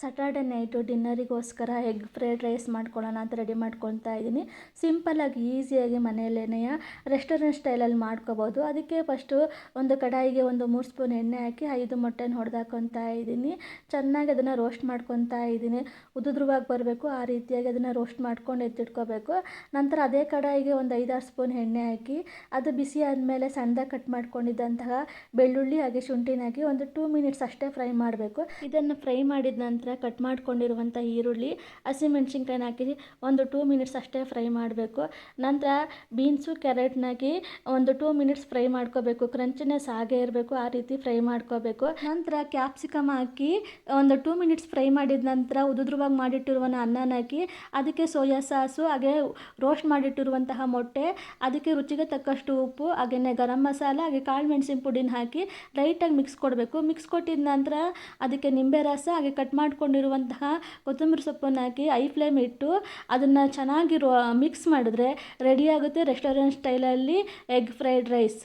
Saturday night ಡಿನ್ನರಿಗೋಸ್ಕರ egg fried rice ಮಾಡ್ಕೊಳ್ಳೋಣ ಅಂತ ರೆಡಿ ಮಾಡ್ಕೊತಾ ಇದ್ದೀನಿ. ಸಿಂಪಲ್ಲಾಗಿ ಈಸಿಯಾಗಿ ಮನೆಯಲ್ಲೇ ರೆಸ್ಟೋರೆಂಟ್ ಸ್ಟೈಲಲ್ಲಿ ಮಾಡ್ಕೋಬೋದು. ಅದಕ್ಕೆ ಫಸ್ಟು ಒಂದು ಕಡಾಯಿಗೆ 3 ಸ್ಪೂನ್ ಎಣ್ಣೆ ಹಾಕಿ 5 ಮೊಟ್ಟೆನ ಹೊಡೆದಾಕೊತಾ ಇದ್ದೀನಿ. ಚೆನ್ನಾಗಿ ಅದನ್ನು ರೋಸ್ಟ್ ಮಾಡ್ಕೊತಾ ಇದ್ದೀನಿ. ಉದುದ್ರವಾಗಿ ಬರಬೇಕು, ಆ ರೀತಿಯಾಗಿ ಅದನ್ನು ರೋಸ್ಟ್ ಮಾಡ್ಕೊಂಡು ಎತ್ತಿಟ್ಕೋಬೇಕು. ನಂತರ ಅದೇ ಕಡಾಯಿಗೆ 5-6 ಸ್ಪೂನ್ ಎಣ್ಣೆ ಹಾಕಿ ಅದು ಬಿಸಿ ಆದಮೇಲೆ ಸಣ್ಣದಾಗಿ ಕಟ್ ಮಾಡ್ಕೊಂಡಿದ್ದಂತಹ ಬೆಳ್ಳುಳ್ಳಿ ಹಾಗೆ ಶುಂಠಿನ ಹಾಕಿ 2 ಮಿನಿಟ್ಸ್ ಅಷ್ಟೇ ಫ್ರೈ ಮಾಡಬೇಕು. ಇದನ್ನು ಫ್ರೈ ಮಾಡಿದ ನಂತರ ಕಟ್ ಮಾಡ್ಕೊಂಡಿರುವಂಥ ಈರುಳ್ಳಿ, ಹಸಿಮೆಣ್ಸಿನ್ಕಾಯಿನ ಹಾಕಿ 2 ಮಿನಿಟ್ಸ್ ಅಷ್ಟೇ ಫ್ರೈ ಮಾಡಬೇಕು. ನಂತರ ಬೀನ್ಸು ಕ್ಯಾರೆಟ್ನ ಹಾಕಿ 2 ಮಿನಿಟ್ಸ್ ಫ್ರೈ ಮಾಡ್ಕೋಬೇಕು. ಕ್ರಂಚಿನೆಸ್ ಹಾಗೇ ಇರಬೇಕು, ಆ ರೀತಿ ಫ್ರೈ ಮಾಡ್ಕೋಬೇಕು. ನಂತರ ಕ್ಯಾಪ್ಸಿಕಮ್ ಹಾಕಿ 2 ಮಿನಿಟ್ಸ್ ಫ್ರೈ ಮಾಡಿದ ನಂತರ ಉದುದ್ರವಾಗಿ ಮಾಡಿಟ್ಟಿರುವ ಅನ್ನನ ಹಾಕಿ ಅದಕ್ಕೆ ಸೋಯಾ ಸಾಸು ಹಾಗೆ ರೋಸ್ಟ್ ಮಾಡಿಟ್ಟಿರುವಂತಹ ಮೊಟ್ಟೆ, ಅದಕ್ಕೆ ರುಚಿಗೆ ತಕ್ಕಷ್ಟು ಉಪ್ಪು ಹಾಗೆಯೇ ಗರಂ ಮಸಾಲ ಹಾಗೆ ಕಾಳು ಮೆಣಸಿನ ಪುಡಿನ ಹಾಕಿ ಲೈಟಾಗಿ ಮಿಕ್ಸ್ ಕೊಡಬೇಕು. ಮಿಕ್ಸ್ ಕೊಟ್ಟಿದ ನಂತರ ಅದಕ್ಕೆ ನಿಂಬೆ ರಸ ಹಾಗೆ ಕಟ್ ಮಾಡ್ಕೊಂಡಿರುವಂತಹ ಕೊತ್ತಂಬರಿ ಸೊಪ್ಪನ್ನು ಹಾಕಿ ಹೈ ಫ್ಲೇಮ್ ಇಟ್ಟು ಅದನ್ನು ಚೆನ್ನಾಗಿ ಮಿಕ್ಸ್ ಮಾಡಿದ್ರೆ ರೆಡಿಯಾಗುತ್ತೆ ರೆಸ್ಟೋರೆಂಟ್ ಸ್ಟೈಲಲ್ಲಿ ಎಗ್ ಫ್ರೈಡ್ ರೈಸ್.